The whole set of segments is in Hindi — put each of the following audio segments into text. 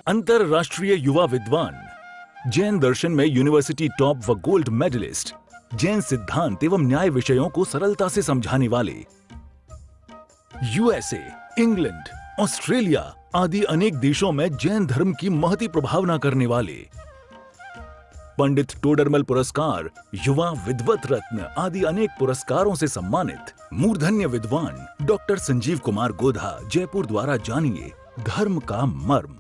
अंतरराष्ट्रीय युवा विद्वान, जैन दर्शन में यूनिवर्सिटी टॉप व गोल्ड मेडलिस्ट, जैन सिद्धांत एवं न्याय विषयों को सरलता से समझाने वाले, यूएसए, इंग्लैंड, ऑस्ट्रेलिया आदि अनेक देशों में जैन धर्म की महती प्रभावना करने वाले, पंडित टोडरमल पुरस्कार, युवा विद्वत रत्न आदि अनेक पुरस्कारों से सम्मानित मूर्धन्य विद्वान डॉक्टर संजीव कुमार गोधा जयपुर द्वारा जानिए धर्म का मर्म।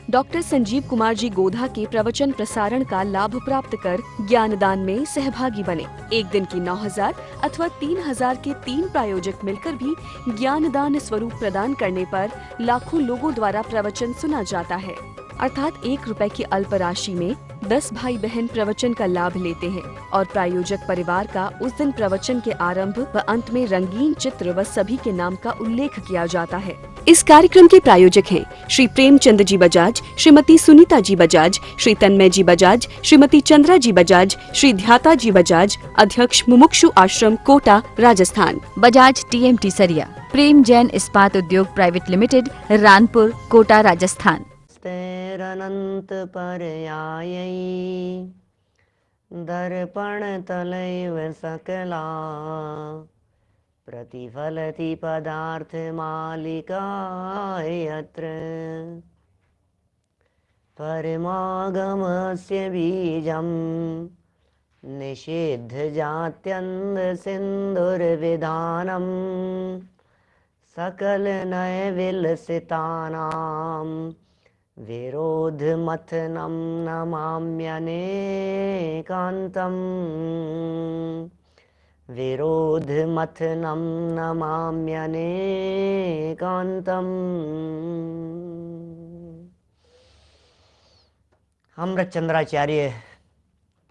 डॉक्टर संजीव कुमार जी गोधा के प्रवचन प्रसारण का लाभ प्राप्त कर ज्ञानदान में सहभागी बने। एक दिन की 9,000 अथवा 3,000 के 3 प्रायोजक मिलकर भी ज्ञानदान स्वरूप प्रदान करने पर लाखों लोगों द्वारा प्रवचन सुना जाता है। अर्थात 1 रुपए की अल्प राशि में 10 भाई बहन प्रवचन का लाभ लेते हैं और प्रायोजक परिवार का उस दिन प्रवचन के आरंभ व अंत में रंगीन चित्र व सभी के नाम का उल्लेख किया जाता है। इस कार्यक्रम के प्रायोजक हैं श्री प्रेमचंद जी बजाज, श्रीमती सुनीता जी बजाज, श्री तन्मय जी बजाज, श्रीमती चंद्रा जी बजाज, श्री ध्याता जी बजाज, अध्यक्ष मुमुक्षु आश्रम कोटा राजस्थान। बजाज TMT सरिया, प्रेम जैन इस्पात उद्योग प्राइवेट लिमिटेड, रानपुर कोटा राजस्थान। अनंत पर्यायै दर्पण तलैव सकला प्रतिफलति पदार्थ मालिका यत्र परमागमस्य बीजं निषिद्ध जात्यन्ध सिन्धुर्विधानं सकल नय विलसितानां विरोध मथनं नमाम्यनेकान्तं विरोध मथनं नमाम्यनेकान्तम्। अमृतचंद्राचार्य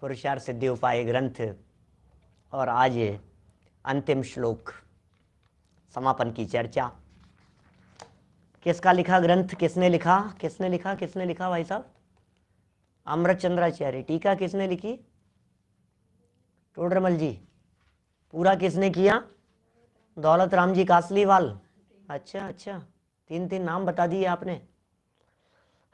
पुरुषार्थ सिद्धि उपाय ग्रंथ और आज अंतिम श्लोक समापन की चर्चा। किसका लिखा ग्रंथ, किसने लिखा भाई साहब? अमृतचंद्राचार्य। टीका किसने लिखी? टोडरमल जी। पूरा किसने किया? दौलत राम जी कासलीवाल। अच्छा, 3 नाम बता दिए आपने।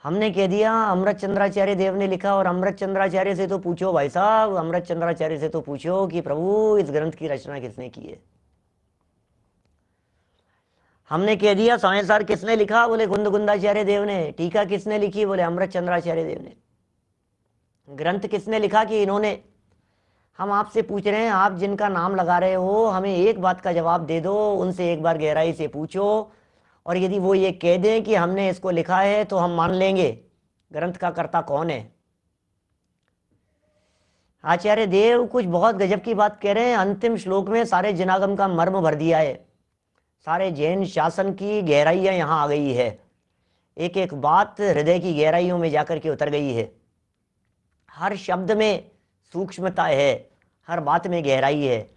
हमने कह दिया अमृतचंद्राचार्य देव ने लिखा, और अमृतचंद्राचार्य से तो पूछो भाई साहब, अमृतचंद्राचार्य से तो पूछो कि प्रभु इस ग्रंथ की रचना किसने की है। हमने कह दिया सायंसार किसने लिखा? बोले कुंदकुंदाचार्य देव ने। टीका किसने लिखी? बोले अमृतचंद्राचार्य देव ने। ग्रंथ किसने लिखा कि इन्होंने? हम आपसे पूछ रहे हैं, आप जिनका नाम लगा रहे हो हमें एक बात का जवाब दे दो, उनसे एक बार गहराई से पूछो, और यदि वो ये कह दें कि हमने इसको लिखा है तो हम मान लेंगे। ग्रंथ का कर्ता कौन है? आचार्य देव कुछ बहुत गजब की बात कह रहे हैं। अंतिम श्लोक में सारे जनागम का मर्म भर दिया है। सारे जैन शासन की गहराइयां यहाँ आ गई है। एक एक बात हृदय की गहराइयों में जाकर के उतर गई है। हर शब्द में सूक्ष्मता है, हर बात में गहराई है।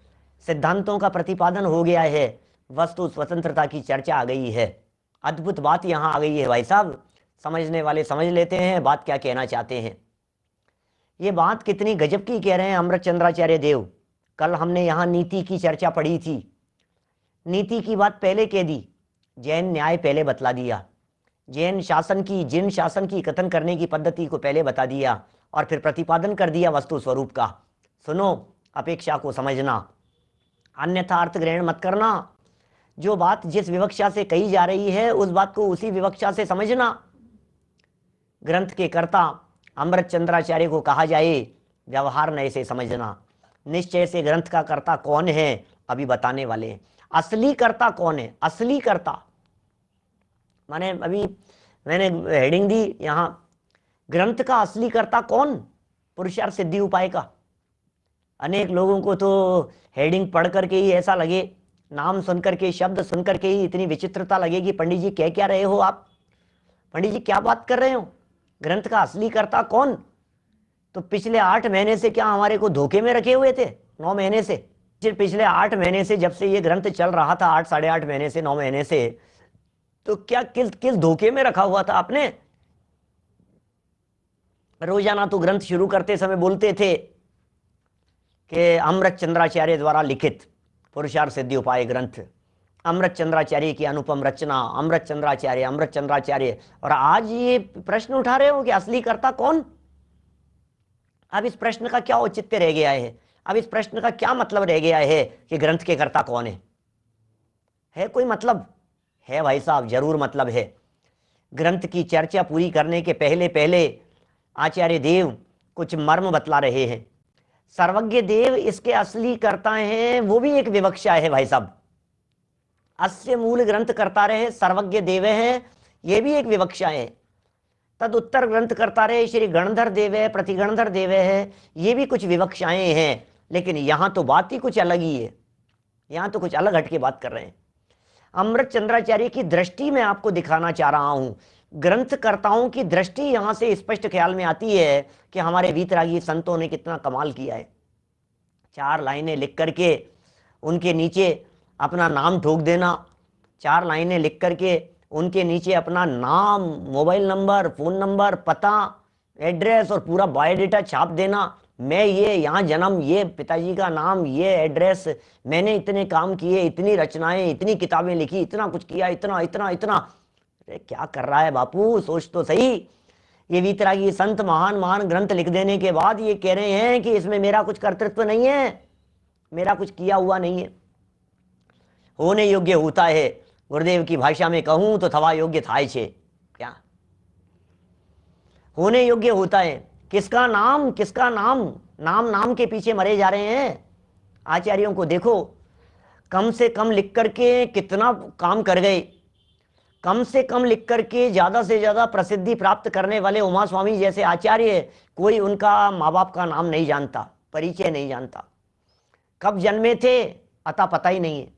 सिद्धांतों का प्रतिपादन हो गया है, वस्तु स्वतंत्रता की चर्चा आ गई है। अद्भुत बात यहाँ आ गई है भाई साहब। समझने वाले समझ लेते हैं बात क्या कहना चाहते हैं। ये बात कितनी गजब की कह रहे हैं अमृतचंद्राचार्य देव। कल हमने यहाँ नीति की चर्चा पढ़ी थी। नीति की बात पहले कह दी, जैन न्याय पहले बतला दिया, जैन शासन की, जिन शासन की कथन करने की पद्धति को पहले बता दिया, और फिर प्रतिपादन कर दिया वस्तु स्वरूप का। सुनो, अपेक्षा को समझना, अन्यथा अर्थ ग्रहण मत करना। जो बात जिस विवक्षा से कही जा रही है उस बात को उसी विवक्षा से समझना। ग्रंथ के कर्ता अमृतचंद्राचार्य को कहा जाए, व्यवहार नए से समझना। निश्चय से ग्रंथ का कर्ता कौन है अभी बताने वाले हैं। असली कर्ता कौन है? असली कर्ता माने अभी मैंने हेडिंग दी यहां, ग्रंथ का असली कर्ता कौन? पुरुषार्थ सिद्धि उपाय का। अनेक लोगों को तो हेडिंग पढ़ करके ही ऐसा लगे, नाम सुनकर के, शब्द सुनकर के ही इतनी विचित्रता लगेगी, पंडित जी कह क्या रहे हो आप? पंडित जी क्या बात कर रहे हो? ग्रंथ का असली कर्ता कौन? तो पिछले 8 महीने से क्या हमारे को धोखे में रखे हुए थे? 9 महीने से, पिछले 8 महीने से, जब से ये ग्रंथ चल रहा था, 8 साढ़े 8 महीने से, 9 महीने से, तो क्या किस धोखे में रखा हुआ था आपने? रोजाना तो ग्रंथ शुरू करते समय बोलते थे कि अमृतचंद्राचार्य द्वारा लिखित पुरुषार्थ सिद्धि उपाय ग्रंथ, अमृत चंद्राचार्य की अनुपम रचना, अमृत चंद्राचार्य, अमृत चंद्राचार्य। और आज ये प्रश्न उठा रहे हो कि असली कर्ता कौन? अब इस प्रश्न का क्या औचित्य रह गया है? अब इस प्रश्न का क्या मतलब रह गया है कि ग्रंथ के कर्ता कौन है? है कोई मतलब? है भाई साहब, जरूर मतलब है। ग्रंथ की चर्चा पूरी करने के पहले पहले आचार्य देव कुछ मर्म बतला रहे हैं। सर्वज्ञ देव इसके असली कर्ता हैं, वो भी एक विवक्षा है भाई साहब। अस्य मूल ग्रंथ कर्ता रहे सर्वज्ञ देव हैं, ये भी एक विवक्षा है। तद उत्तर ग्रंथ करता रहे श्री गणधर देव है, प्रतिगणधर देव है, ये भी कुछ विवक्षाएं हैं। लेकिन यहां तो बात ही कुछ अलग ही है, यहां तो कुछ अलग हटके बात कर रहे हैं। अमृत चंद्राचार्य की दृष्टि में आपको दिखाना चाह रहा हूं। ग्रंथकर्ताओं की दृष्टि यहां से स्पष्ट ख्याल में आती है कि हमारे वीतरागी संतों ने कितना कमाल किया है। 4 लाइनें लिख करके उनके नीचे अपना नाम ठोक देना, 4 लाइनें लिख करके उनके नीचे अपना नाम, मोबाइल नंबर, फोन नंबर, पता, एड्रेस और पूरा बायोडेटा छाप देना। मैं ये यहाँ जन्म, ये पिताजी का नाम, ये एड्रेस, मैंने इतने काम किए, इतनी रचनाएं, इतनी किताबें लिखी, इतना कुछ किया, इतना इतना इतना। अरे क्या कर रहा है बापू, सोच तो सही। ये वीतरागी संत महान महान ग्रंथ लिख देने के बाद ये कह रहे हैं कि इसमें मेरा कुछ कर्तृत्व नहीं है, मेरा कुछ किया हुआ नहीं है। होने योग्य होता है, गुरुदेव की भाषा में कहूं तो थवा योग्य थाय छे। क्या होने योग्य होता है? किसका नाम, किसका नाम? नाम नाम के पीछे मरे जा रहे हैं। आचार्यों को देखो, कम से कम लिख करके कितना काम कर गए। कम से कम लिख करके ज्यादा से ज्यादा प्रसिद्धि प्राप्त करने वाले उमा स्वामी जैसे आचार्य, कोई उनका माँ बाप का नाम नहीं जानता, परिचय नहीं जानता, कब जन्मे थे अता पता ही नहीं है।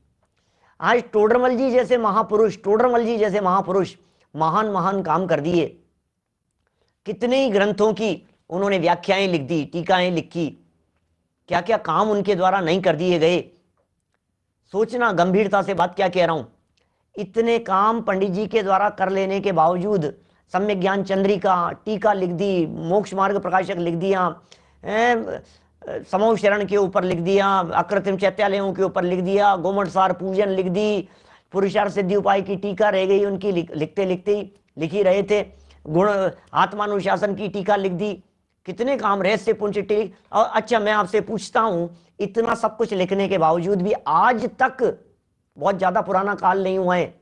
आज टोडरमल जी जैसे महापुरुष, टोडरमल जी जैसे महापुरुष महान महान काम कर दिए। कितने ही ग्रंथों की उन्होंने व्याख्याएं लिख दी, टीकाएं लिखी, क्या क्या काम उनके द्वारा नहीं कर दिए गए। सोचना गंभीरता से बात क्या कह रहा हूं। इतने काम पंडित जी के द्वारा कर लेने के बावजूद सम्यक ज्ञान चंद्रिका टीका लिख दी, मोक्ष मार्ग प्रकाशक लिख दिया, समूह शरण के ऊपर लिख दिया, अकृत्रिम चैत्यालयों के ऊपर लिख दिया, गोमटसार पूजन लिख दी, पुरुषार्थ सिद्धि उपाय की टीका रह गई उनकी, लिखते लिखते ही लिख ही रहे थे, गुण आत्मानुशासन की टीका लिख दी, कितने काम रहस्य पुंज टीक। और अच्छा मैं आपसे पूछता हूं, इतना सब कुछ लिखने के बावजूद भी आज तक, बहुत ज्यादा पुराना काल नहीं हुआ है,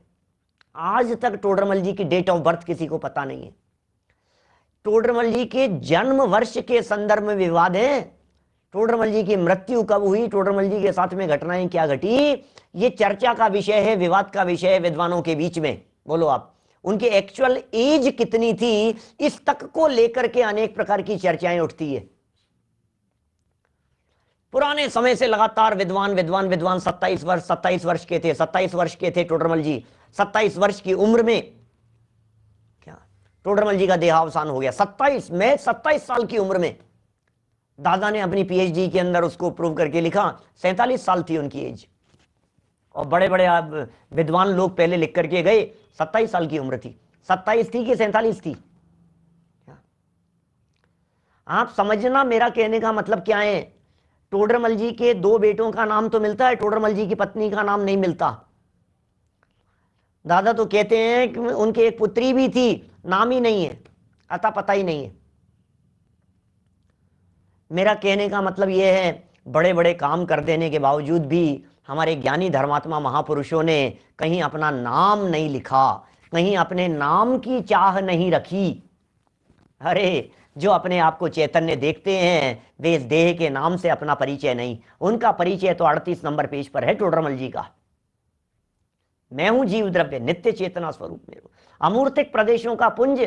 आज तक टोडरमल जी की डेट ऑफ बर्थ किसी को पता नहीं है। टोडरमल जी के जन्म वर्ष के संदर्भ में विवाद है। टोडरमल जी की मृत्यु कब हुई, टोडरमल जी के साथ में घटनाएं क्या घटी, ये चर्चा का विषय है, विवाद का विषय है विद्वानों के बीच में। बोलो आप, उनकी एक्चुअल एज कितनी थी, इस तक को लेकर के अनेक प्रकार की चर्चाएं उठती है। पुराने समय से लगातार विद्वान विद्वान विद्वान 27 वर्ष के थे, 27 वर्ष के थे टोडरमल जी। 27 वर्ष की उम्र में क्या टोडरमल जी का देहावसान हो गया। 27 साल की उम्र में दादा ने अपनी पीएचडी के अंदर उसको प्रूव करके लिखा, 47 साल थी उनकी एज। और बड़े बड़े विद्वान लोग पहले लिख करके गए 27 साल की उम्र थी। 27 थी कि 47 थी? आप समझना मेरा कहने का मतलब क्या है। टोडरमल जी के 2 बेटों का नाम तो मिलता है, टोडरमल जी की पत्नी का नाम नहीं मिलता। दादा तो कहते हैं कि उनके एक पुत्री भी थी, नाम ही नहीं है, अता पता ही नहीं है। मेरा कहने का मतलब यह है, बड़े बड़े काम कर देने के बावजूद भी हमारे ज्ञानी धर्मात्मा महापुरुषों ने कहीं अपना नाम नहीं लिखा, कहीं अपने नाम की चाह नहीं रखी। अरे जो अपने आप को चैतन्य देखते हैं वे इस देह के नाम से अपना परिचय नहीं, उनका परिचय तो 38 नंबर पेज पर है टोडरमल जी का। मैं हूं जीव द्रव्य नित्य चेतना स्वरूप में, अमूर्तिक प्रदेशों का पुंज,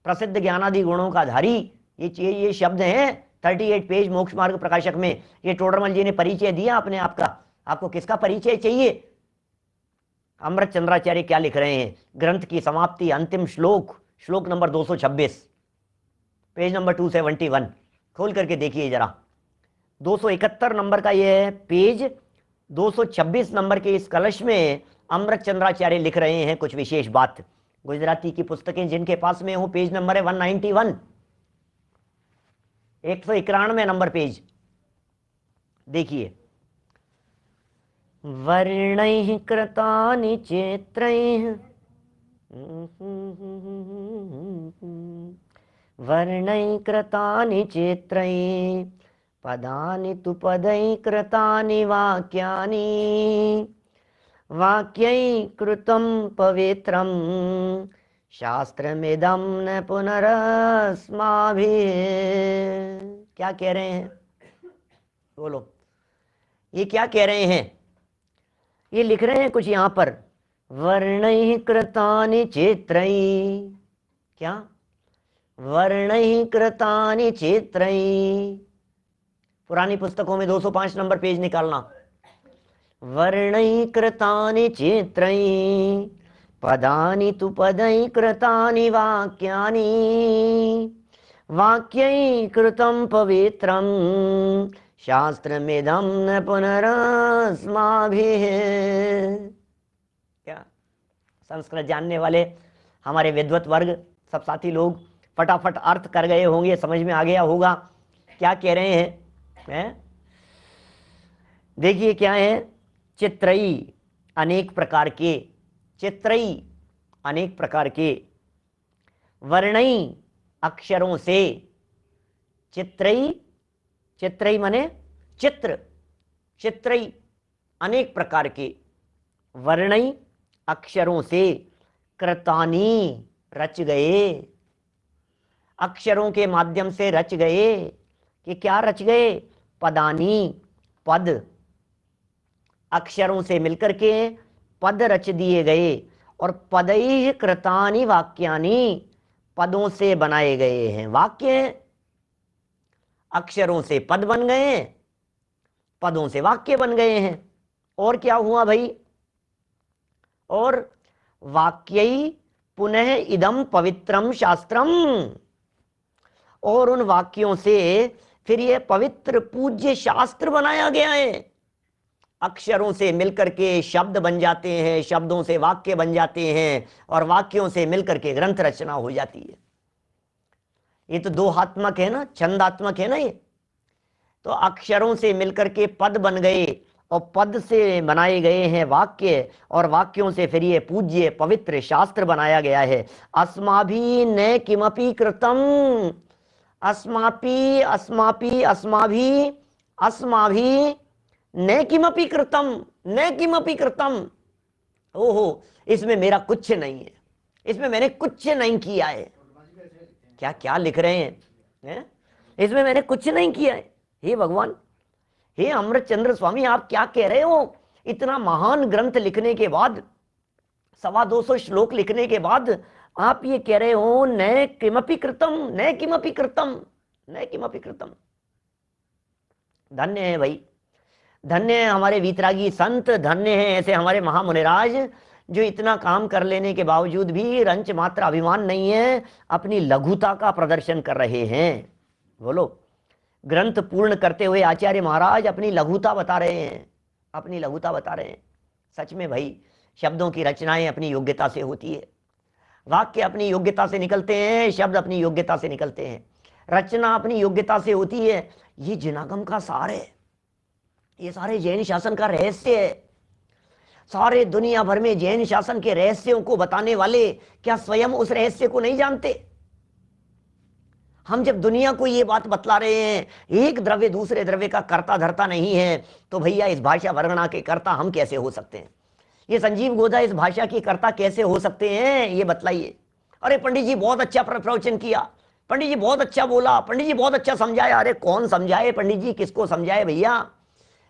प्रसिद्ध ज्ञानादि गुणों का धारी, ये शब्द हैं 38 पेज मोक्ष मार्ग प्रकाशक में। ये टोडरमल जी ने परिचय दिया अपने आप का। आपको किसका परिचय चाहिए? अमृत चंद्राचार्य क्या लिख रहे हैं? ग्रंथ की समाप्ति, अंतिम श्लोक, श्लोक नंबर 226, पेज नंबर 271, खोल करके देखिए जरा। 271 नंबर का ये है पेज, 226 नंबर के इस कलश में अमृत चंद्राचार्य लिख रहे हैं कुछ विशेष बात। गुजराती की पुस्तकें जिनके पास में हो, पेज नंबर है 191, 191 नंबर पेज। देखिए वर्णैः कृतानि चित्रैः वर्णैः कृतानि चित्रैः पदानि तु पदैः कृतानि वाक्यानि वाक्यैः कृतं पवित्रं शास्त्रमिदं न पुनरस्माभिः। क्या कह रहे हैं? बोलो, ये क्या कह रहे हैं? ये लिख रहे हैं कुछ यहाँ पर, वर्णैः कृतानि चित्रैः। क्या? वर्णैः कृतानि चित्रैः। पुरानी पुस्तकों में 205 नंबर पेज निकालना। वर्णैः कृतानि चित्रैः पदानि तु पदैः कृतानि वाक्यानि वाक्यैः कृतं पवित्रं शास्त्रमिदं न पुनरस्माभिः। क्या संस्कृत जानने वाले हमारे विद्वत वर्ग सब साथी लोग फटाफट अर्थ कर गए होंगे, समझ में आ गया होगा क्या कह रहे हैं? देखिए क्या है, चित्रई अनेक प्रकार के, चित्रई अनेक प्रकार के, वर्णई अक्षरों से, चित्रई, चित्रई माने चित्र, चित्रई अनेक प्रकार के, वर्णई अक्षरों से, कृतानि रच गए, अक्षरों के माध्यम से रच गए। कि क्या रच गए? पदानी, पद, अक्षरों से मिलकर के पद रच दिए गए। और पदैः कृतानि वाक्यानि, पदों से बनाए गए हैं वाक्य। अक्षरों से पद बन गए, पदों से वाक्य बन गए हैं। और क्या हुआ भाई? और वाक्यई पुनः इदम पवित्रम शास्त्रम, और उन वाक्यों से फिर ये पवित्र पूज्य शास्त्र बनाया गया है। अक्षरों से मिलकर के शब्द बन जाते हैं, शब्दों से वाक्य बन जाते हैं, और वाक्यों से मिलकर के ग्रंथ रचना हो जाती है। ये तो दोहात्मक है ना, छंदात्मक है ना ये। तो अक्षरों से मिलकर के पद बन गए, और पद से बनाए गए हैं वाक्य, और वाक्यों से फिर ये पूज्य पवित्र शास्त्र बनाया गया है। अस्माभि न किमपि कृतम, अस्मापि अस्मापि अस्माभि अस्माभि न किमपि कृतम, न किमपि कृतम। ओहो, इसमें मेरा कुछ नहीं है, इसमें मैंने कुछ नहीं किया है। क्या क्या लिख रहे हैं? इसमें मैंने कुछ नहीं किया है। हे भगवान, हे अमृतचंद्र स्वामी, आप क्या कह रहे हो? इतना महान ग्रंथ लिखने के बाद, 225 श्लोक लिखने के बाद आप ये कह रहे हो न किमपि कृतम, न किमपि कृतम, न किमपि कृतम। धन्य है भाई, धन्य है हमारे वीतरागी संत, धन्य है ऐसे हमारे महामुनिराज जो इतना काम कर लेने के बावजूद भी रंच मात्र अभिमान नहीं है, अपनी लघुता का प्रदर्शन कर रहे हैं। बोलो, ग्रंथ पूर्ण करते हुए आचार्य महाराज अपनी लघुता बता रहे हैं, अपनी लघुता बता रहे हैं। सच में भाई, शब्दों की रचनाएं अपनी योग्यता से होती है, वाक्य अपनी योग्यता से निकलते हैं, शब्द अपनी योग्यता से निकलते हैं, रचना अपनी योग्यता से होती है। ये जिनागम का सार है, ये सारे जैन शासन का रहस्य है। सारे दुनिया भर में जैन शासन के रहस्यों को बताने वाले क्या स्वयं उस रहस्य को नहीं जानते? हम जब दुनिया को ये बात बतला रहे हैं, एक द्रव्य दूसरे द्रव्य का कर्ता धर्ता नहीं है, तो भैया इस भाषा वर्णना के कर्ता हम कैसे हो सकते हैं? ये संजीव गोधा इस भाषा के कर्ता कैसे हो सकते हैं, ये बतलाइए। अरे पंडित जी बहुत अच्छा प्रवचन किया, पंडित जी बहुत अच्छा बोला, पंडित जी बहुत अच्छा समझाया। अरे कौन समझाए पंडित जी, किसको समझाए भैया?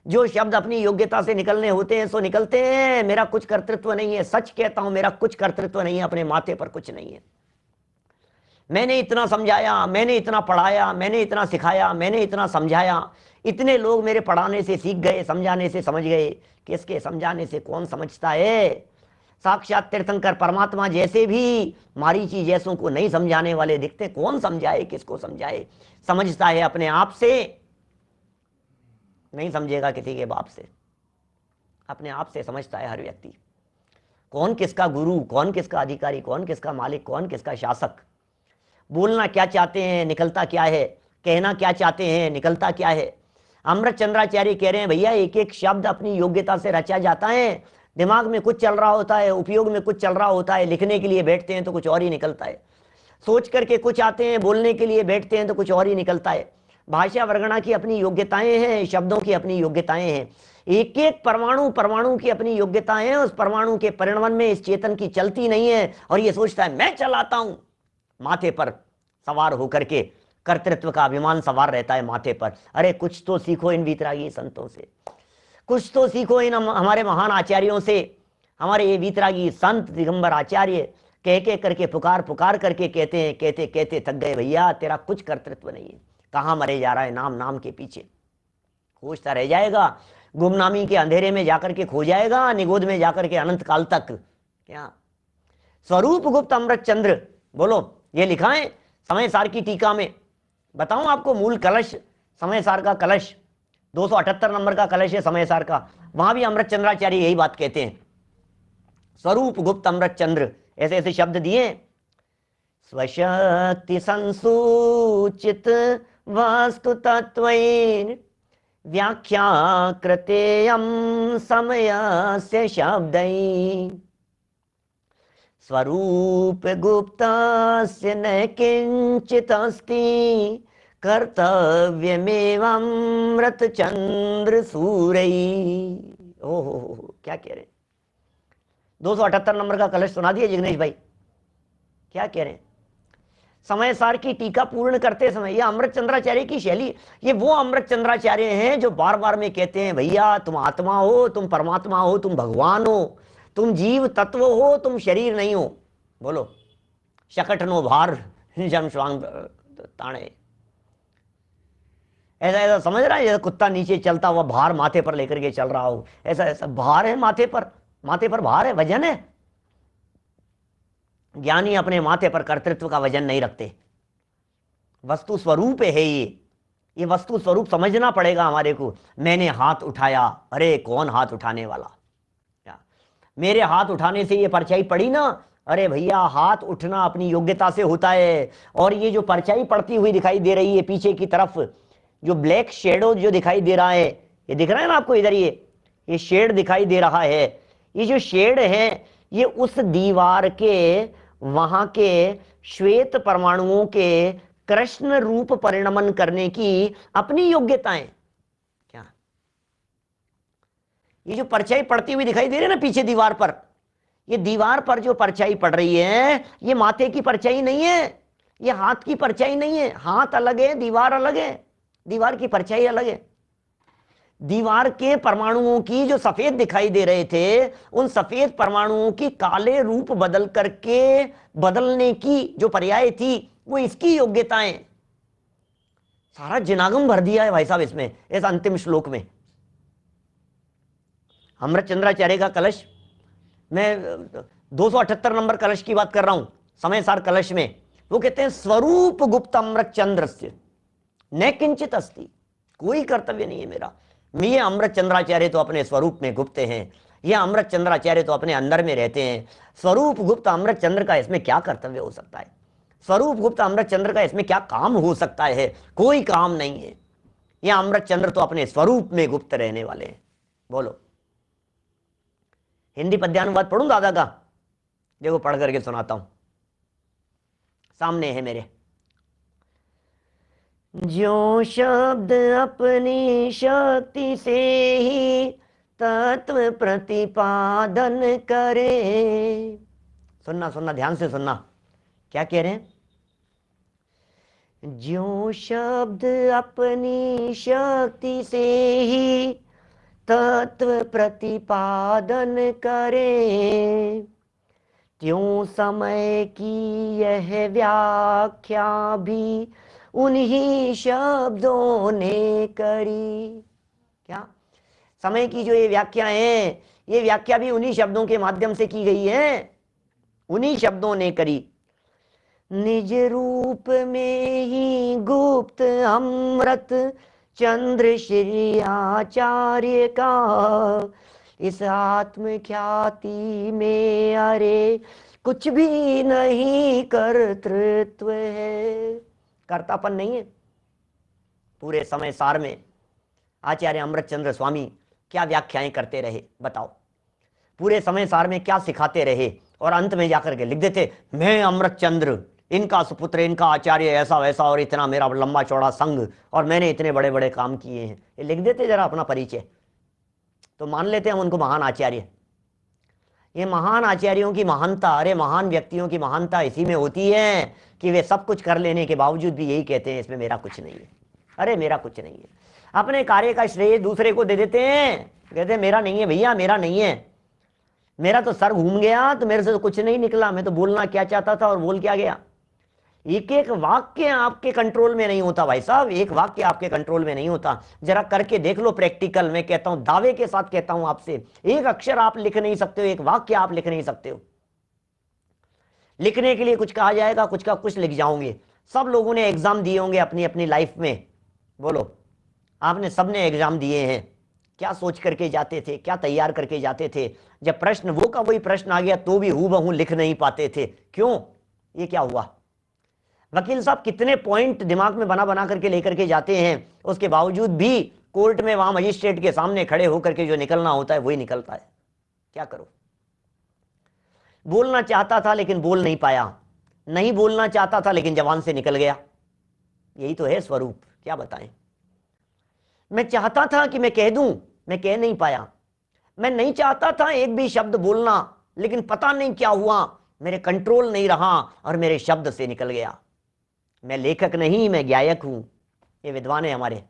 जो शब्द अपनी योग्यता से निकलने होते हैं सो निकलते हैं। मेरा कुछ कर्तृत्व नहीं है, सच कहता हूं, मेरा कुछ कर्तृत्व नहीं है, अपने माथे पर कुछ नहीं है। मैंने इतना समझाया, मैंने इतना पढ़ाया, मैंने इतना सिखाया, मैंने इतना समझाया, इतने लोग मेरे पढ़ाने से सीख गए, समझाने से समझ गए। किसके समझाने से कौन समझता है? साक्षात तीर्थंकर परमात्मा जैसे भी मारीची जैसों को नहीं समझाने वाले दिखते। कौन समझाए, किसको समझाए? समझता है अपने आप से, नहीं समझेगा किसी के बाप से, अपने आप से समझता है हर व्यक्ति। कौन किसका गुरु, कौन किसका अधिकारी, कौन किसका मालिक, कौन किसका शासक। बोलना क्या चाहते हैं, निकलता क्या है, कहना क्या चाहते हैं, निकलता क्या है। अमृत चंद्राचार्य कह रहे हैं भैया एक एक शब्द अपनी योग्यता से रचा जाता है। दिमाग में कुछ चल रहा होता है, उपयोग में कुछ चल रहा होता है, लिखने के लिए बैठते हैं तो कुछ और ही निकलता है, सोच करके कुछ आते हैं, बोलने के लिए बैठते हैं तो कुछ और ही निकलता है। भाषा वर्गणा की अपनी योग्यताएं हैं, शब्दों की अपनी योग्यताएं हैं, एक एक परमाणु परमाणु की अपनी योग्यताएं हैं। उस परमाणु के परिणमन में इस चेतन की चलती नहीं है और ये सोचता है मैं चलाता हूं। माथे पर सवार होकर के कर्तृत्व का अभिमान सवार रहता है माथे पर। अरे कुछ तो सीखो इन वीतरागी संतों से, कुछ तो सीखो इन हमारे महान आचार्यों से। हमारे ये वीतरागी संत दिगंबर आचार्य कह के करके पुकार पुकार करके कहते हैं, कहते कहते थक गए भैया तेरा कुछ कर्तृत्व नहीं है, कहाँ मरे जा रहा है नाम नाम के पीछे, खोजता रह जाएगा, गुमनामी के अंधेरे में जाकर के खो जाएगा, निगोद में जाकर के अनंत काल तक। क्या स्वरूप गुप्त अमृत चंद्र, बोलो ये लिखा है समय सार की टीका में। बताऊं आपको मूल कलश समय सार का कलश 278 नंबर का कलश है समय सार का, वहां भी अमृत चंद्राचार्य यही बात कहते हैं। स्वरूप गुप्त अमृत चंद्र ऐसे ऐसे शब्द दिए। स्वशक्ति संसूचित वास्तु तत्वैन व्याख्या कृतेयम समयस्य शब्दै स्वरूप गुप्तस्य न किंचित अस्ति कर्तव्यमेवामृत चंद्र सूरै। ओहो क्या कह रहे हैं, 278 नंबर का कलश सुना दिया जिग्नेश भाई, क्या कह रहे हैं। समय सार की टीका पूर्ण करते समय यह अमृत चंद्राचार्य की शैली, ये वो अमृत चंद्राचार्य हैं जो बार बार में कहते हैं भैया तुम आत्मा हो, तुम परमात्मा हो, तुम भगवान हो, तुम जीव तत्व हो, तुम शरीर नहीं हो। बोलो शकट नो भार जम स्वांग ताणे। ऐसा ऐसा समझ रहा है जैसे कुत्ता नीचे चलता हुआ भार माथे पर लेकर के चल रहा हो, ऐसा ऐसा भार है माथे पर, माथे पर भार है, वजन है। ज्ञानी अपने माथे पर कर्तृत्व का वजन नहीं रखते, वस्तु स्वरूप है ये वस्तु स्वरूप समझना पड़ेगा हमारे को। मैंने हाथ उठाया, अरे कौन हाथ उठाने वाला, क्या मेरे हाथ उठाने से ये परछाई पड़ी ना, अरे भैया हाथ उठना अपनी योग्यता से होता है। और ये जो परछाई पड़ती हुई दिखाई दे रही है पीछे की तरफ, जो ब्लैक शेडो जो दिखाई दे रहा है, ये दिख रहा है ना आपको इधर, ये शेड दिखाई दे रहा है, ये जो शेड है ये उस दीवार के वहां के श्वेत परमाणुओं के कृष्ण रूप परिणमन करने की अपनी योग्यताएं। क्या ये जो परछाई पड़ती हुई दिखाई दे रही है ना पीछे दीवार पर, ये दीवार पर जो परछाई पड़ रही है ये माथे की परछाई नहीं है, ये हाथ की परछाई नहीं है। हाथ अलग है, दीवार अलग है, दीवार की परछाई अलग है। दीवार के परमाणुओं की जो सफेद दिखाई दे रहे थे, उन सफेद परमाणुओं की काले रूप बदल करके बदलने की जो पर्याय थी वो इसकी योग्यताएं। सारा जिनागम भर दिया है भाई साहब इसमें, इस अंतिम श्लोक में। अमृत चंद्राचार्य का कलश, मैं 278 नंबर कलश की बात कर रहा हूं, समय सार कलश में वो कहते हैं स्वरूप गुप्त अमृत चंद्र से न किंचित अस्ति, कोई कर्तव्य नहीं है मेरा। ये अमृत चंद्राचार्य तो अपने स्वरूप में गुप्त हैं, ये अमृत चंद्राचार्य तो अपने अंदर में रहते हैं। स्वरूप गुप्त अमृत चंद्र का इसमें क्या कर्तव्य हो सकता है, स्वरूप गुप्त अमृत चंद्र का इसमें क्या काम हो सकता है, कोई काम नहीं है। ये अमृत चंद्र तो अपने स्वरूप में गुप्त रहने वाले हैं। बोलो हिंदी पद्यानुवाद पढ़ूं दादा का, देखो पढ़ करके सुनाता हूं, सामने है मेरे। जो शब्द अपनी शक्ति से ही तत्व प्रतिपादन करे, सुनना सुनना ध्यान से सुनना, क्या कह रहे हैं। जो शब्द अपनी शक्ति से ही तत्व प्रतिपादन करे, त्यों समय की यह व्याख्या भी उन्हीं शब्दों ने करी। क्या समय की जो ये व्याख्या है, ये व्याख्या भी उन्हीं शब्दों के माध्यम से की गई है, उन्हीं शब्दों ने करी। निज रूप में ही गुप्त अमृत चंद्र श्री आचार्य का, इस आत्म ख्याति में अरे कुछ भी नहीं कर्तृत्व है, कर्तापन नहीं है पूरे समय सार में। आचार्य अमृतचंद्र स्वामी क्या व्याख्याएं करते रहे, बताओ, पूरे समय सार में क्या सिखाते रहे, और अंत में जाकर के लिख देते, मैं अमृतचंद्र, इनका सुपुत्र, इनका आचार्य, ऐसा वैसा, और इतना मेरा लंबा चौड़ा संघ, और मैंने इतने बड़े बड़े काम किए हैं। ये लिख देते जरा अपना परिचय, तो मान लेते हम उनको महान आचार्य। ये महान आचार्यों की महानता, अरे महान व्यक्तियों की महानता इसी में होती है कि वे सब कुछ कर लेने के बावजूद भी यही कहते हैं, इसमें मेरा कुछ नहीं है, अरे मेरा कुछ नहीं है। अपने कार्य का श्रेय दूसरे को दे देते हैं, कहते हैं मेरा नहीं है भैया, मेरा नहीं है, मेरा तो सर घूम गया, तो मेरे से तो कुछ नहीं निकला, मैं तो बोलना क्या चाहता था और बोल क्या गया। एक एक वाक्य आपके कंट्रोल में नहीं होता भाई साहब, एक वाक्य आपके कंट्रोल में नहीं होता। जरा करके देख लो प्रैक्टिकल, मैं कहता हूं, दावे के साथ कहता हूं आपसे, एक अक्षर आप लिख नहीं सकते हो, एक वाक्य आप लिख नहीं सकते हो। लिखने के लिए कुछ कहा जाएगा, कुछ का कुछ लिख जाओगे। सब लोगों ने एग्जाम दिए होंगे अपनी अपनी लाइफ में, बोलो आपने सबने एग्जाम दिए हैं, क्या सोच करके जाते थे, क्या तैयार करके जाते थे। जब प्रश्न वो का वही प्रश्न आ गया तो भी हूबहू लिख नहीं पाते थे, क्यों, ये क्या हुआ। वकील साहब कितने पॉइंट दिमाग में बना बना करके लेकर के जाते हैं, उसके बावजूद भी कोर्ट में वहां मजिस्ट्रेट के सामने खड़े होकर के जो निकलना होता है वही निकलता है। क्या करो, बोलना चाहता था लेकिन बोल नहीं पाया, नहीं बोलना चाहता था लेकिन जबान से निकल गया, यही तो है स्वरूप, क्या बताएं। मैं चाहता था कि मैं कह दूं, मैं कह नहीं पाया। मैं नहीं चाहता था एक भी शब्द बोलना, लेकिन पता नहीं क्या हुआ, मेरे कंट्रोल नहीं रहा और मेरे शब्द से निकल गया। मैं लेखक नहीं, मैं गायक हूं। ये विद्वान है हमारे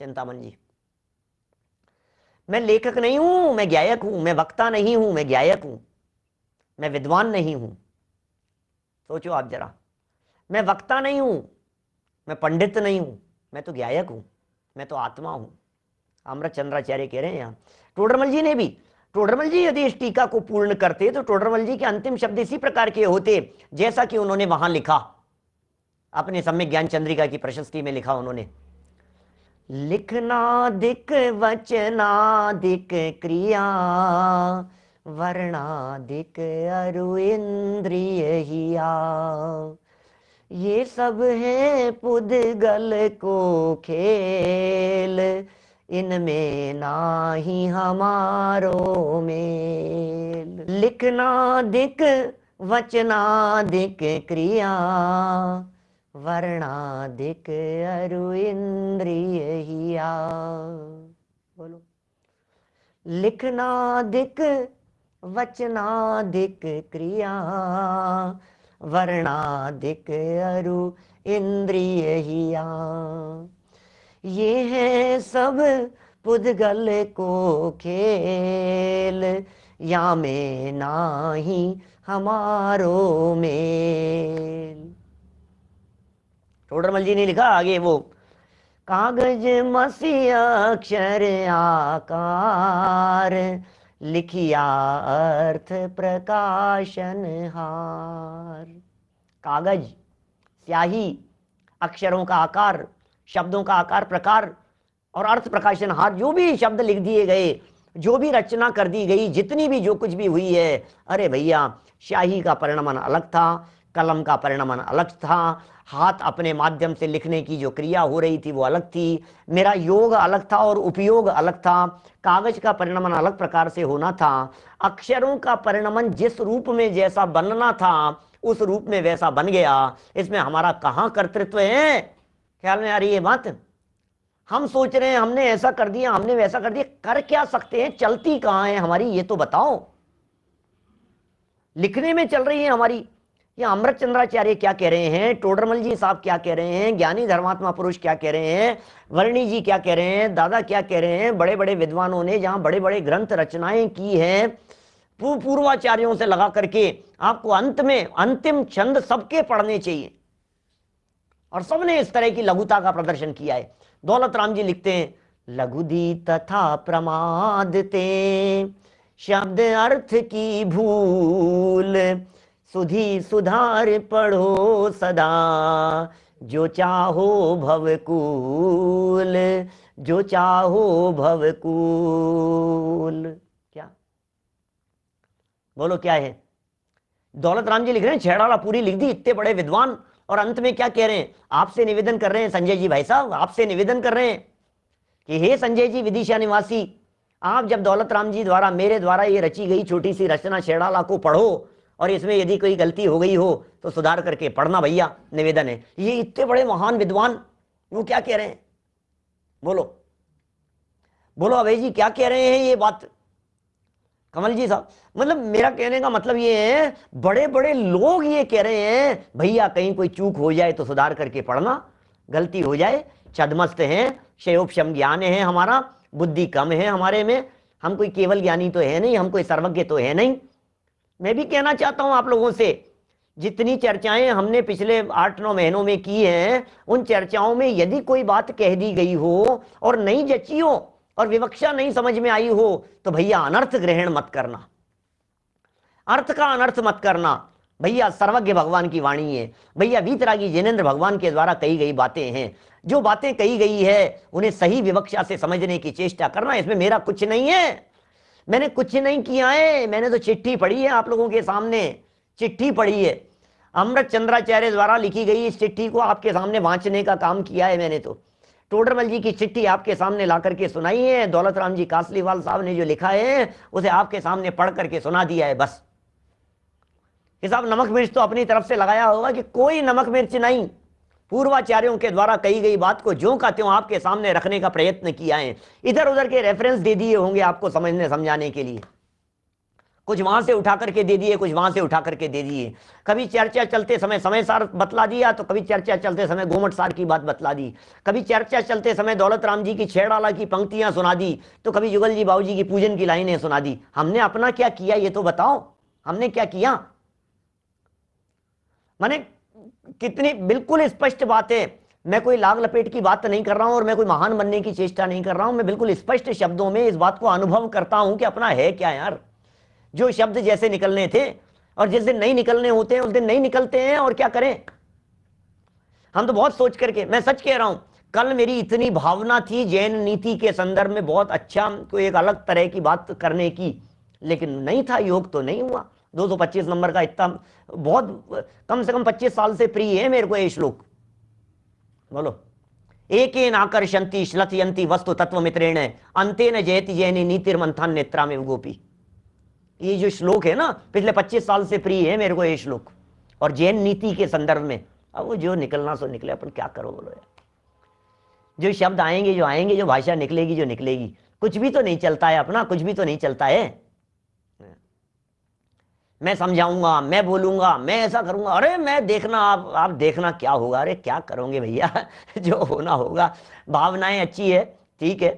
चिंतामन जी। मैं लेखक नहीं हूं, मैं गायक हूं। मैं वक्ता नहीं हूं, मैं गायक हूं। मैं विद्वान नहीं हूं। सोचो आप जरा, मैं वक्ता नहीं हूं, मैं पंडित नहीं हूं, मैं तो गायक हूं, मैं तो आत्मा हूं। अमृतचंद्राचार्य कह रहे हैं यहां। टोडरमल जी ने भी, टोडरमल जी यदि इस टीका को पूर्ण करते तो टोडरमल जी के अंतिम शब्द इसी प्रकार के होते जैसा कि उन्होंने वहां लिखा, अपने सम्यक ज्ञान चंद्रिका की प्रशस्ति में लिखा उन्होंने, लिखनादिक वचनादिक क्रिया वर्णादिक अरु इंद्रिय हिया, ये सब है पुद्गल को खेल, इनमें नाही हमारो मेल। लिखनादिक वचनादिक क्रिया वर्णादिक अरु इंद्रिय हिया। बोलो, लिखनादिक वचनादिक क्रिया वर्णादिक अरु इंद्रिय हिया, ये है सब पुद्गल को खेल, या में नाही हमारो मेल। टोडरमल जी ने लिखा आगे वो, कागज मसी अक्षर आकार, लिखिया अर्थ प्रकाशन हार। कागज स्याही, अक्षरों का आकार, शब्दों का आकार प्रकार, और अर्थ प्रकाशन हार, जो भी शब्द लिख दिए गए, जो भी रचना कर दी गई, जितनी भी जो कुछ भी हुई है, अरे भैया स्याही का परिणमन अलग था, कलम का परिणमन अलग था, हाथ अपने माध्यम से लिखने की जो क्रिया हो रही थी वो अलग थी, मेरा योग अलग था और उपयोग अलग था, कागज का परिणमन अलग प्रकार से होना था, अक्षरों का परिणमन जिस रूप में जैसा बनना था उस रूप में वैसा बन गया। इसमें हमारा कहाँ कर्तृत्व है? ख्याल में आ रही है बात? हम सोच रहे हैं हमने ऐसा कर दिया, हमने वैसा कर दिया, कर क्या सकते हैं? चलती कहाँ है हमारी, ये तो बताओ। लिखने में चल रही है हमारी। ये अमृतचंद्राचार्य क्या कह रहे हैं, टोडरमल जी साहब क्या कह रहे हैं, ज्ञानी धर्मात्मा पुरुष क्या कह रहे हैं, वर्णी जी क्या कह रहे हैं, दादा क्या कह रहे हैं, बड़े बड़े विद्वानों ने जहां बड़े बड़े ग्रंथ रचनाएं की हैं पूर्वाचार्यों से लगा करके, आपको अंत में अंतिम छंद सबके पढ़ने चाहिए। और सबने इस तरह की लघुता का प्रदर्शन किया है। दौलत राम जी लिखते हैं, लघुदी तथा प्रमादते शब्द अर्थ की भूल, सुधी सुधार पढ़ो सदा, जो चाहो भवकूल, जो चाहो भवकूल। क्या बोलो क्या है? दौलत राम जी लिख रहे हैं, छेड़ाला पूरी लिख दी, इतने बड़े विद्वान, और अंत में क्या कह रहे हैं? आपसे निवेदन कर रहे हैं संजय जी भाई साहब, आपसे निवेदन कर रहे हैं कि हे संजय जी विदिशा निवासी, आप जब दौलत राम जी द्वारा मेरे द्वारा ये रची गई छोटी सी रचना छेड़ाला को पढ़ो और इसमें यदि कोई गलती हो गई हो तो सुधार करके पढ़ना भैया, निवेदन है। ये इतने बड़े महान विद्वान वो क्या कह रहे हैं, बोलो बोलो अभय जी क्या कह रहे हैं ये बात, कमल जी साहब। मतलब मेरा कहने का मतलब ये है, बड़े बड़े लोग ये कह रहे हैं भैया कहीं कोई चूक हो जाए तो सुधार करके पढ़ना, गलती हो जाए, छदमस्त हैं, क्षयोपशम ज्ञान है हमारा, बुद्धि कम है हमारे में, हम कोई केवल ज्ञानी तो है नहीं, हम कोई सर्वज्ञ तो है नहीं। मैं भी कहना चाहता हूं आप लोगों से, जितनी चर्चाएं हमने पिछले 8-9 महीनों में की हैं, उन चर्चाओं में यदि कोई बात कह दी गई हो और नहीं जची हो और विवक्षा नहीं समझ में आई हो तो भैया अनर्थ ग्रहण मत करना, अर्थ का अनर्थ मत करना। भैया सर्वज्ञ भगवान की वाणी है, भैया वीतरागी जिनेंद्र भगवान के द्वारा कही गई बातें हैं, जो बातें कही गई है उन्हें सही विवक्षा से समझने की चेष्टा करना। इसमें मेरा कुछ नहीं है, मैंने कुछ नहीं किया है, मैंने तो चिट्ठी पढ़ी है आप लोगों के सामने, चिट्ठी पढ़ी है, अमृत चंद्राचार्य द्वारा लिखी गई इस चिट्ठी को आपके सामने वांचने का काम किया है मैंने। तो टोडरमल जी की चिट्ठी आपके सामने ला करके सुनाई है, दौलत राम जी कासलीवाल साहब ने जो लिखा है उसे आपके सामने पढ़ करके सुना दिया है, बस। हिसाब नमक मिर्च तो अपनी तरफ से लगाया होगा कि कोई नमक मिर्च नहीं, पूर्वाचार्यों के द्वारा कही गई बात को ज्यों का त्यों आपके सामने रखने का प्रयत्न किया है। इधर उधर के रेफरेंस दे दिए होंगे आपको समझने समझाने के लिए, कुछ वहां से उठा करके दे दिए, कुछ वहां से उठा करके दे दिए। कभी चर्चा चलते समय समय सार बतला दिया, तो कभी चर्चा चलते समय गोमट सार की बात बतला दी, कभी चर्चा चलते समय दौलत राम जी की छेड़ाला की पंक्तियां सुना दी, तो कभी जुगल जी बाबू जी की पूजन की लाइनें सुना दी। हमने अपना क्या किया ये तो बताओ, हमने क्या किया? माने कितनी बिल्कुल स्पष्ट बात है, मैं कोई लाग लपेट की बात नहीं कर रहा हूं और मैं कोई महान बनने की चेष्टा नहीं कर रहा हूं, मैं बिल्कुल स्पष्ट शब्दों में इस बात को अनुभव करता हूं कि अपना है क्या यार। जो शब्द जैसे निकलने थे और जिस दिन नहीं निकलने होते हैं उस दिन नहीं निकलते हैं, और क्या करें। हम तो बहुत सोच करके, मैं सच कह रहा हूं, कल मेरी इतनी भावना थी जैन नीति के संदर्भ में बहुत अच्छा कोई एक अलग तरह की बात करने की, लेकिन नहीं था योग, तो नहीं हुआ। 225 नंबर का इतना बहुत कम से कम 25 साल से प्रिय है मेरे को ये श्लोक। बोलो, एकेन आकर्षन्ति श्लथयन्ति वस्तु तत्व मित्रेण अंतेन जयति जैनी नीतिर्मंथन नेत्रा में गोपी। ये जो श्लोक है ना, पिछले 25 साल से प्रिय है मेरे को ये श्लोक, और जैन नीति के संदर्भ में। अब वो जो निकलना सो निकले, अपन क्या करो बोलो यार। जो शब्द आएंगे जो आएंगे, जो भाषा निकलेगी जो निकलेगी, कुछ भी तो नहीं चलता है अपना, कुछ भी तो नहीं चलता है। मैं समझाऊंगा, मैं बोलूंगा, मैं ऐसा करूंगा, अरे मैं देखना, आप देखना क्या होगा। अरे क्या करोगे भैया जो होना होगा। भावनाएं अच्छी है, ठीक है,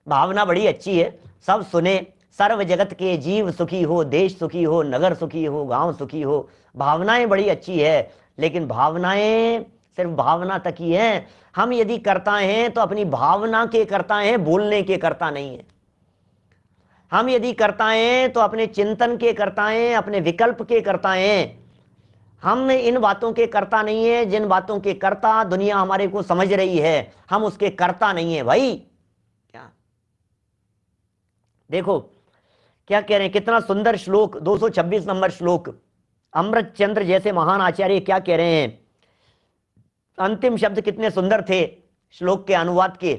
भावना बड़ी अच्छी है, सब सुने, सर्व जगत के जीव सुखी हो, देश सुखी हो, नगर सुखी हो, गांव सुखी हो। भावनाएं बड़ी अच्छी है, लेकिन भावनाएं सिर्फ भावना तक ही है। हम यदि करता हैं तो अपनी भावना के करता हैं, बोलने के करता नहीं है। हम यदि करता हैं तो अपने चिंतन के करता हैं, अपने विकल्प के करता हैं। हम इन बातों के करता नहीं है जिन बातों के करता दुनिया हमारे को समझ रही है, हम उसके करता नहीं है भाई। क्या देखो क्या कह रहे हैं, कितना सुंदर श्लोक, 226 नंबर श्लोक। अमृत चंद्र जैसे महान आचार्य क्या कह रहे हैं, अंतिम शब्द कितने सुंदर थे श्लोक के अनुवाद के।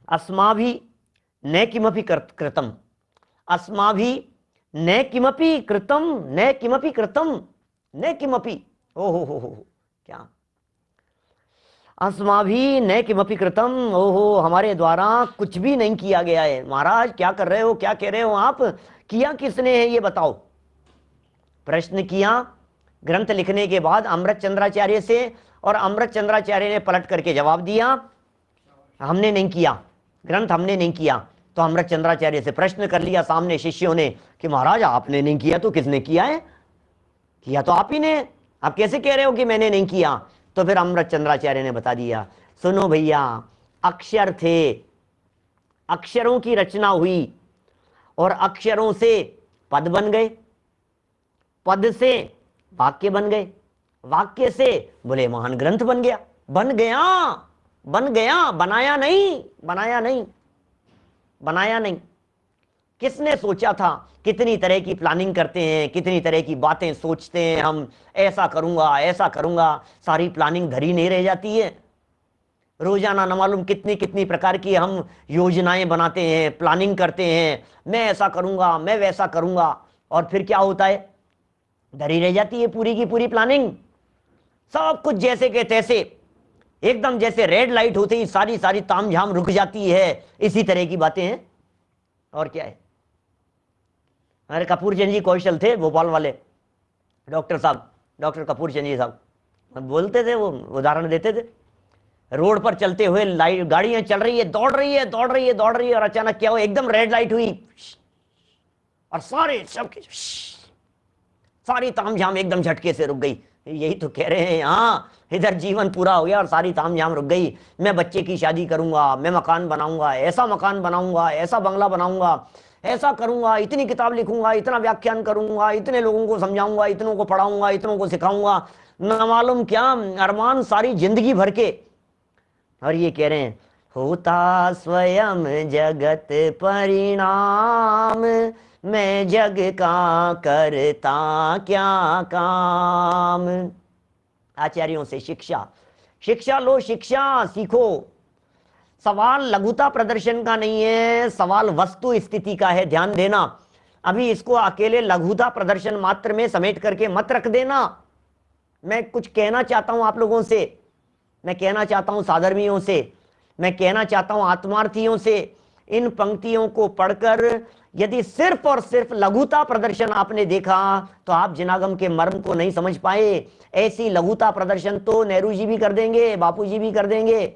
अस्माभि न किमपि कृतम, अस्माभि न किमपि कृतम, न किमपि कृतम, न किमपि, हो क्या, अस्माभि न किमपि कृतम, ओहो हमारे द्वारा कुछ भी नहीं किया गया है। महाराज क्या कर रहे हो, क्या कह रहे हो आप, किया किसने है ये बताओ। प्रश्न किया ग्रंथ लिखने के बाद अमृत चंद्राचार्य से, और अमृत चंद्राचार्य ने पलट करके जवाब दिया, हमने नहीं किया, ग्रंथ हमने नहीं किया। तो अमृत चंद्राचार्य से प्रश्न कर लिया सामने शिष्यों ने कि महाराज आपने नहीं किया तो किसने किया है, किया तो आप ही ने, आप कैसे कह रहे हो कि मैंने नहीं किया। तो फिर अमृत चंद्राचार्य ने बता दिया, सुनो भैया, अक्षर थे, अक्षरों की रचना हुई और अक्षरों से पद बन गए, पद से वाक्य बन गए, वाक्य से बोले महान ग्रंथ बन गया। बन गया, बन गया, बनाया नहीं, बनाया नहीं, बनाया नहीं। किसने सोचा था, कितनी तरह की प्लानिंग करते हैं, कितनी तरह की बातें सोचते हैं हम, ऐसा करूंगा ऐसा करूंगा, सारी प्लानिंग धरी नहीं रह जाती है। रोजाना न मालूम कितनी कितनी प्रकार की हम योजनाएं बनाते हैं, प्लानिंग करते हैं, मैं ऐसा करूंगा, मैं वैसा करूंगा, और फिर क्या होता है, धरी रह जाती है पूरी की पूरी प्लानिंग। सब कुछ जैसे के तैसे, एकदम जैसे रेड लाइट होते ही सारी सारी तामझाम रुक जाती है। इसी तरह की बातें हैं, और क्या है। अरे कपूर चंद जी कौशल थे भोपाल वाले डॉक्टर साहब, डॉक्टर कपूर चंद जी साहब बोलते थे, वो उदाहरण देते थे, रोड पर चलते हुए लाइट गाड़ियां चल रही है, दौड़ रही है, दौड़ रही है, दौड़ रही है, और अचानक क्या हो, एकदम रेड लाइट हुई और सारे सबके सारी तामझाम एकदम झटके से रुक गई। यही तो कह रहे हैं, हाँ इधर जीवन पूरा हो गया और सारी तामझाम रुक गई। मैं बच्चे की शादी करूंगा, मैं मकान बनाऊंगा, ऐसा मकान बनाऊंगा, ऐसा बंगला बनाऊंगा, ऐसा करूंगा, इतनी किताब लिखूंगा, इतना व्याख्यान करूंगा, इतने लोगों को समझाऊंगा, इतनों को पढ़ाऊंगा, इतनों को सिखाऊंगा, न मालूम क्या अरमान सारी जिंदगी भर के। और ये कह रहे हैं, होता स्वयं जगत परिणाम, मैं जग का करता क्या काम। आचार्यों से शिक्षा, शिक्षा लो, शिक्षा सीखो। सवाल लघुता प्रदर्शन का नहीं है, सवाल वस्तु स्थिति का है, ध्यान देना। अभी इसको अकेले लघुता प्रदर्शन मात्र में समेट करके मत रख देना। मैं कुछ कहना चाहता हूं आप लोगों से, मैं कहना चाहता हूं साधर्मियों से, मैं कहना चाहता हूं आत्मार्थियों से। इन पंक्तियों को पढ़कर यदि सिर्फ और सिर्फ लघुता प्रदर्शन आपने देखा तो आप जिनागम के मर्म को नहीं समझ पाए। ऐसी लघुता प्रदर्शन तो नेहरू जी भी कर देंगे, बापू जी भी कर देंगे।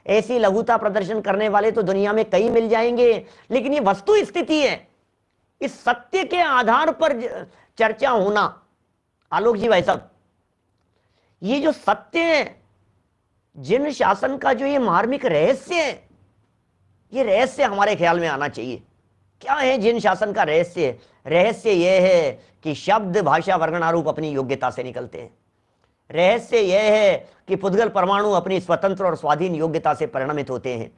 ऐसी लघुता प्रदर्शन करने वाले तो दुनिया में कई मिल जाएंगे, लेकिन ये वस्तु स्थिति है, इस सत्य के आधार पर चर्चा होना। आलोक जी भाई साहब, ये जो सत्य है, जिन शासन का जो ये मार्मिक रहस्य है, ये रहस्य हमारे ख्याल में आना चाहिए। क्या है जिन शासन का रहस्य? रहस्य यह है कि शब्द भाषा वर्णनारूप अपनी योग्यता से निकलते हैं। रहस्य यह है कि पुद्गल परमाणु अपनी स्वतंत्र और स्वाधीन योग्यता से परिणमित होते हैं।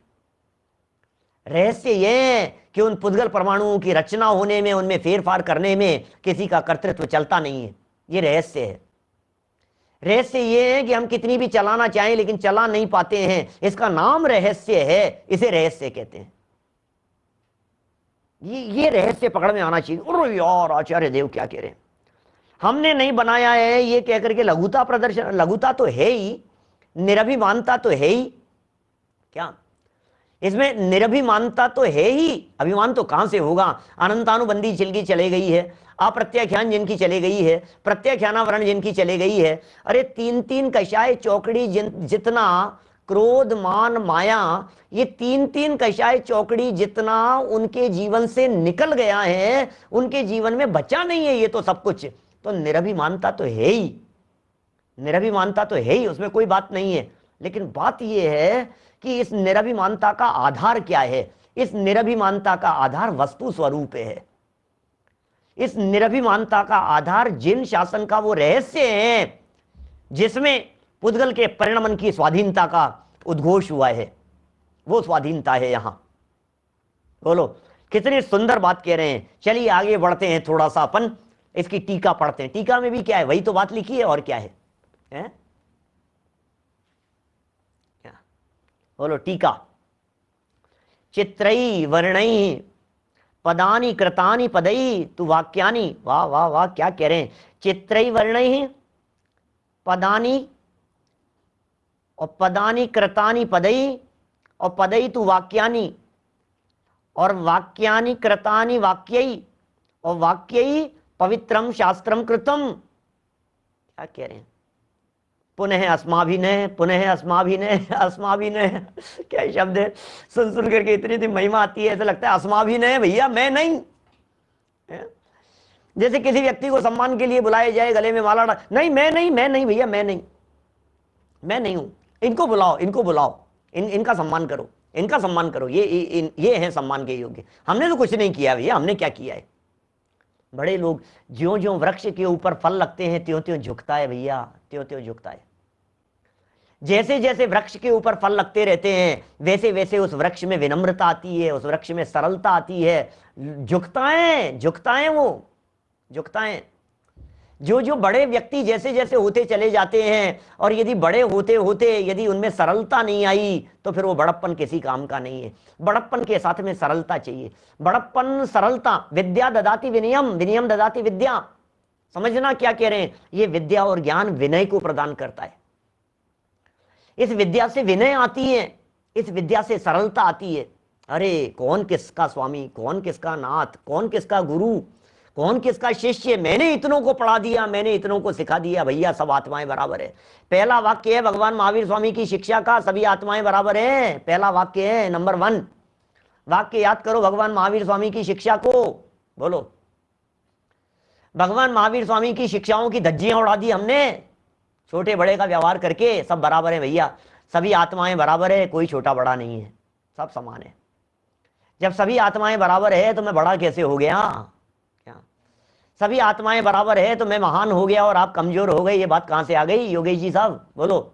रहस्य यह है कि उन पुद्गल परमाणुओं की रचना होने में, उनमें फेरफार करने में किसी का कर्तृत्व चलता नहीं है। ये रहस्य है। रहस्य यह है कि हम कितनी भी चलाना चाहें लेकिन चला नहीं पाते हैं, इसका नाम रहस्य है, इसे रहस्य कहते हैं। ये रहस्य पकड़ में आना चाहिए। अरे यार आचार्य देव क्या कह रहे हैं, हमने नहीं बनाया है ये कह करके लघुता प्रदर्शन। लघुता तो है ही, निरभिमानता तो है ही। क्या इसमें निरभिमानता तो है ही, अभिमान तो कहां से होगा? अनंतानुबंधी जिनकी चले गई है, अप्रत्याख्यान जिनकी चले गई है, प्रत्याख्यानावरण जिनकी चले गई है। अरे तीन तीन कषाय चौकड़ी जितना क्रोध मान माया, ये तीन तीन कषाय चौकड़ी जितना उनके जीवन से निकल गया है, उनके जीवन में बचा नहीं है ये तो सब कुछ। तो निरभिमानता तो है ही, निरभिमानता तो है ही, उसमें कोई बात नहीं है। लेकिन बात यह है कि इस निरभिमानता का आधार क्या है? इस निरभिमानता का आधार वस्तु स्वरूप है। इस निरभिमानता का आधार जिन शासन का वो रहस्य है जिसमें पुद्गल के परिणमन की स्वाधीनता का उद्घोष हुआ है, वो स्वाधीनता है यहां। बोलो कितनी सुंदर बात कह रहे हैं। चलिए आगे बढ़ते हैं, थोड़ा सा अपन इसकी टीका पढ़ते हैं। टीका में भी क्या है? वही तो बात लिखी है, और क्या है, क्या? बोलो टीका। चित्रई वर्णई पदानी कृतानि पदई तु वाक्यानि। वाह वाह वाह, क्या कह रहे हैं। चित्रई वर्णई पदानी, और पदानी कृतानि पदई, और पदई तु वाक्यानि, और वाक्यानि कृतानि वाक्यई, और वाक्यई पवित्रम शास्त्रम कृतम। क्या कह रहे हैं? पुनः अस्माभिनय, पुनः अस्माभिनय, अस्माभिनय, क्या शब्द है। सुन सुन करके इतनी सी महिमा आती है, ऐसा लगता है अस्माभिनय भैया मैं नहीं। जैसे किसी व्यक्ति को सम्मान के लिए बुलाया जाए, गले में माला नहीं, मैं नहीं, मैं नहीं भैया, मैं नहीं, मैं नहीं हूं। इनको बुलाओ, इनको बुलाओ, इनका सम्मान करो, इनका सम्मान करो, ये हैं सम्मान के योग्य। हमने तो कुछ नहीं किया भैया, हमने क्या किया है। बड़े लोग ज्यों ज्यों वृक्ष के ऊपर फल लगते हैं त्यों त्यों झुकता है भैया, त्यों त्यों झुकता है। जैसे जैसे वृक्ष के ऊपर फल लगते रहते हैं वैसे वैसे उस वृक्ष में विनम्रता आती है, उस वृक्ष में सरलता आती है। झुकता है, झुकता है, वो झुकता है। जो जो बड़े व्यक्ति जैसे जैसे होते चले जाते हैं, और यदि बड़े होते होते यदि उनमें सरलता नहीं आई तो फिर वो बड़प्पन किसी काम का नहीं है। बड़प्पन के साथ में सरलता चाहिए। बड़प्पन, सरलता, विद्या ददाति विनयम, विनयम ददाति विद्या। समझना क्या कह रहे हैं, ये विद्या और ज्ञान विनय को प्रदान करता है। इस विद्या से विनय आती है, इस विद्या से सरलता आती है। अरे कौन किसका स्वामी, कौन किसका नाथ, कौन किसका गुरु, कौन किसका शिष्य, मैंने इतनों को पढ़ा दिया, मैंने इतनों को सिखा दिया, भैया सब आत्माएं बराबर है। पहला वाक्य है भगवान महावीर स्वामी की शिक्षा का, सभी आत्माएं बराबर है। पहला वाक्य है, नंबर 1 वाक्य याद करो भगवान महावीर स्वामी की शिक्षा को। बोलो, भगवान महावीर स्वामी की शिक्षाओं की धज्जियां उड़ा दी हमने, छोटे बड़े का व्यवहार करके। सब बराबर है भैया, सभी आत्माएं बराबर है, कोई छोटा बड़ा नहीं है, सब समान है। जब सभी आत्माएं बराबर है तो मैं बड़ा कैसे हो गया? क्या सभी आत्माएं बराबर है तो मैं महान हो गया और आप कमजोर हो गए? ये बात कहां से आ गई योगेश जी साहब? बोलो,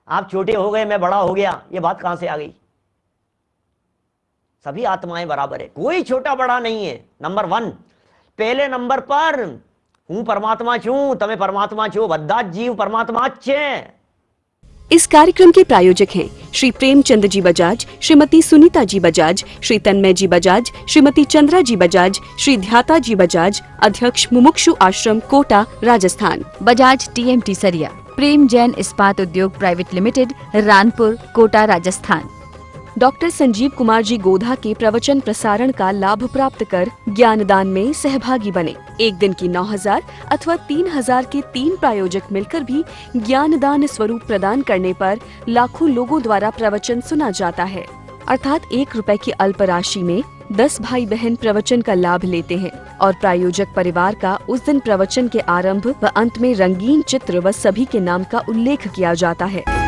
आप छोटे हो गए मैं बड़ा हो गया, ये बात कहां से आ गई? सभी आत्माएं बराबर है, कोई छोटा बड़ा नहीं है। नंबर 1, पहले नंबर पर हूं परमात्मा छू, तमे परमात्मा छो, बद्धा जीव परमात्मा छे। इस कार्यक्रम के प्रायोजक हैं श्री प्रेमचंद जी बजाज, श्रीमती सुनीता जी बजाज, श्री तन्मय जी बजाज, श्रीमती चंद्रा जी बजाज, श्री ध्याता जी बजाज, अध्यक्ष मुमुक्षु आश्रम, कोटा, राजस्थान। बजाज TMT सरिया, प्रेम जैन इस्पात उद्योग private limited, Ranpur, Kota, Rajasthan. Doctor Sanjeev Kumar ji Godha के प्रवचन प्रसारण का लाभ प्राप्त कर ज्ञानदान में सहभागी बने। एक दिन की 9,000 अथवा 3,000 के 3 प्रायोजक मिलकर भी ज्ञानदान स्वरूप प्रदान करने पर लाखों लोगों द्वारा प्रवचन सुना जाता है। अर्थात 1 रुपए की अल्प राशि में 10 भाई बहन प्रवचन का लाभ लेते हैं और प्रायोजक परिवार का उस दिन प्रवचन के आरंभ व अंत में रंगीन चित्र व सभी के नाम का उल्लेख किया जाता है।